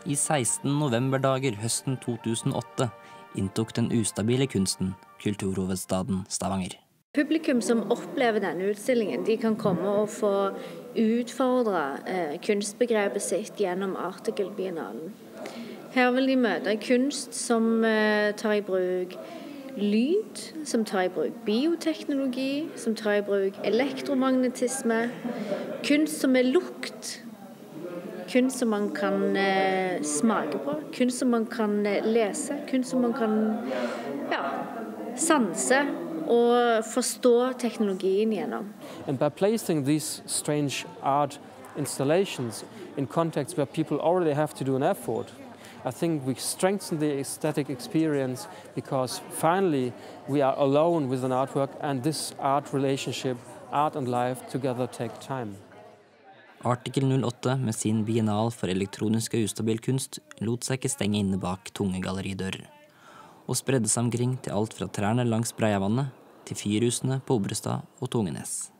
I 16 novemberdager høsten 2008 inntok den ustabile kunsten kulturhovedstaden Stavanger. Publikum som opplever denne utstillingen, de kan komme og få utfordre kunstbegrepet sitt gjennom Biennalen. Her vil de møte kunst som tar i bruk lyd, som tar i bruk bioteknologi, som tar i bruk elektromagnetisme, kunst som lukt, kunst som man kan smake på, kunst som man kan lese, kunst som man kan sanse og forstå teknologien gjennom. And by placing these strange art installations in contexts where people already have to do an effort, I think we strengthen the aesthetic experience because finally we are alone with an artwork and this art relationship, art and life together take time. Artikkel 08 med sin biennal for elektronisk og ustabil kunst lot seg ikke stenge inne bak tunge galleridører, og spredde seg omkring til alt fra trærne langs Breiavannet til fyrhusene på Obrestad og Tungenes.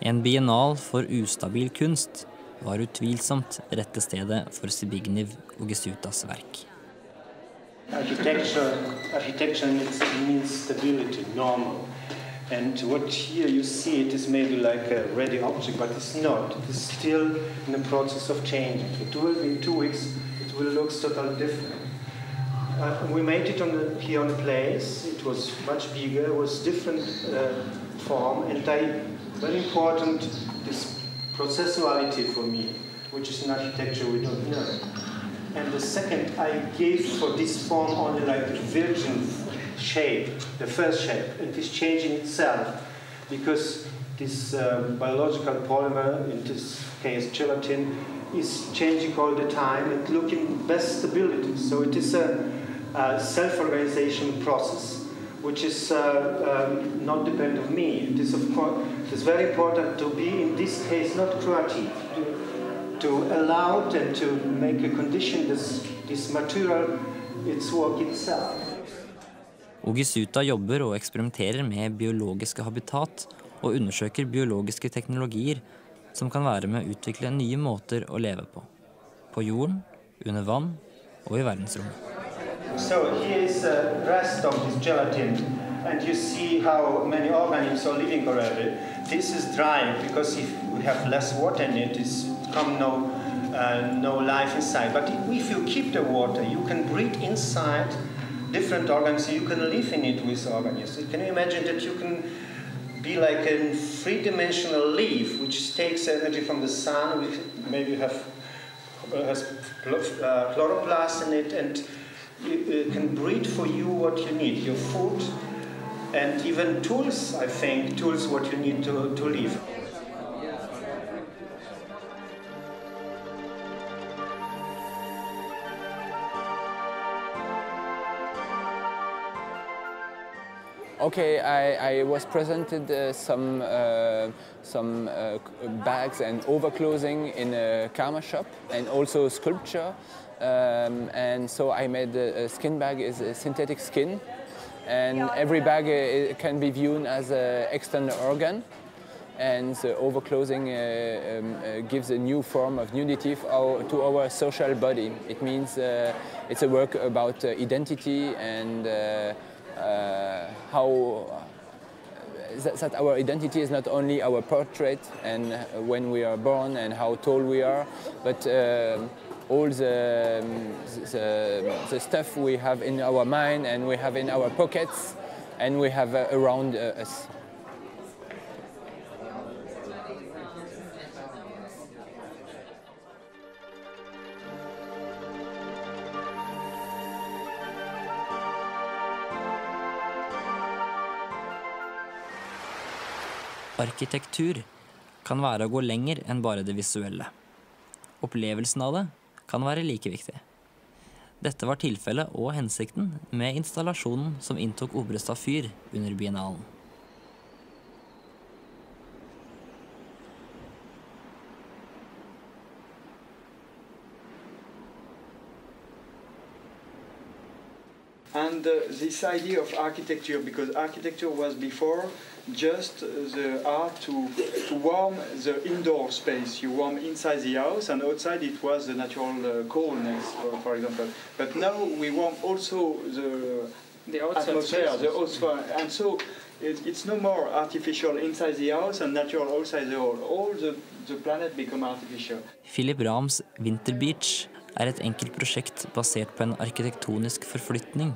En biennal for ustabil kunst var utvilsomt rette stedet for Zbigniew Ugesutas verk. Architecture means stability, normal. And what here you see, it is maybe like a ready object, but it's not. It is still in the process of changing. It will be in 2 weeks, it will look totally different. We made it here on the place. It was much bigger, it was different form, and very important, this processuality for me, which is in architecture we don't know. And the second, I gave for this form only like the virgin shape, the first shape, and it is changing itself because this biological polymer, in this case gelatin, is changing all the time and looking best stability. So it is a self-organization process, which is not dependent on me. It is of course, it is very important to be in this case not creative, to allow and to make a condition this material its work itself. Ugesuta jobber og eksperimenterer med biologiske habitat og undersøker biologiske teknologier som kan være med å utvikle nye måter å leve på jorden, under vann og i verdensrommet. So here is the rest of this gelatin, and you see how many organisms are living already. This is drying because if we have less water in it, it's come no life inside. But if you keep the water, you can breathe inside different organisms. You can live in it with organisms. Can you imagine that you can be like a three-dimensional leaf, which takes energy from the sun, which maybe has chloroplast in it, and it can breed for you what you need, your food, and even tools, I think, tools what you need to live. Okay, I was presented some bags and overclothing in a karma shop and also sculpture. And so I made a skin bag is a synthetic skin, and every bag can be viewed as an external organ, and the overclothing gives a new form of nudity to our social body. It means it's a work about identity and how that our identity is not only our portrait and when we are born and how tall we are, but all the stuff we have in our mind and we have in our pockets and we have around us. Arkitektur kan være å gå lenger enn bare det visuelle. Opplevelsen av det kan være like viktig. Dette var tilfellet og hensikten med installasjonen som inntok Obrestad fyr under biennalen. And this idea of architecture, because architecture was before just the art to warm the indoor space. You warm inside the house, and outside it was the natural coolness, for example. But now we warm also the atmosphere, and so it's no more artificial inside the house and natural outside the hall. All the planet become artificial. Philip Rams Winter Beach et enkelt prosjekt basert på en arkitektonisk forflytning,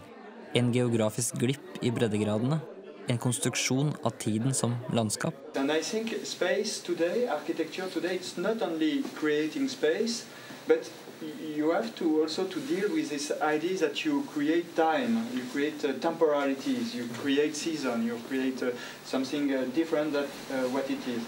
en geografisk glipp I breddegradene, en konstruksjon av tiden som landskap. And I think space today, architecture today, it's not only creating space, but you have to also to deal with this idea that you create time, you create temporalities, you create season, you create something different than what it is.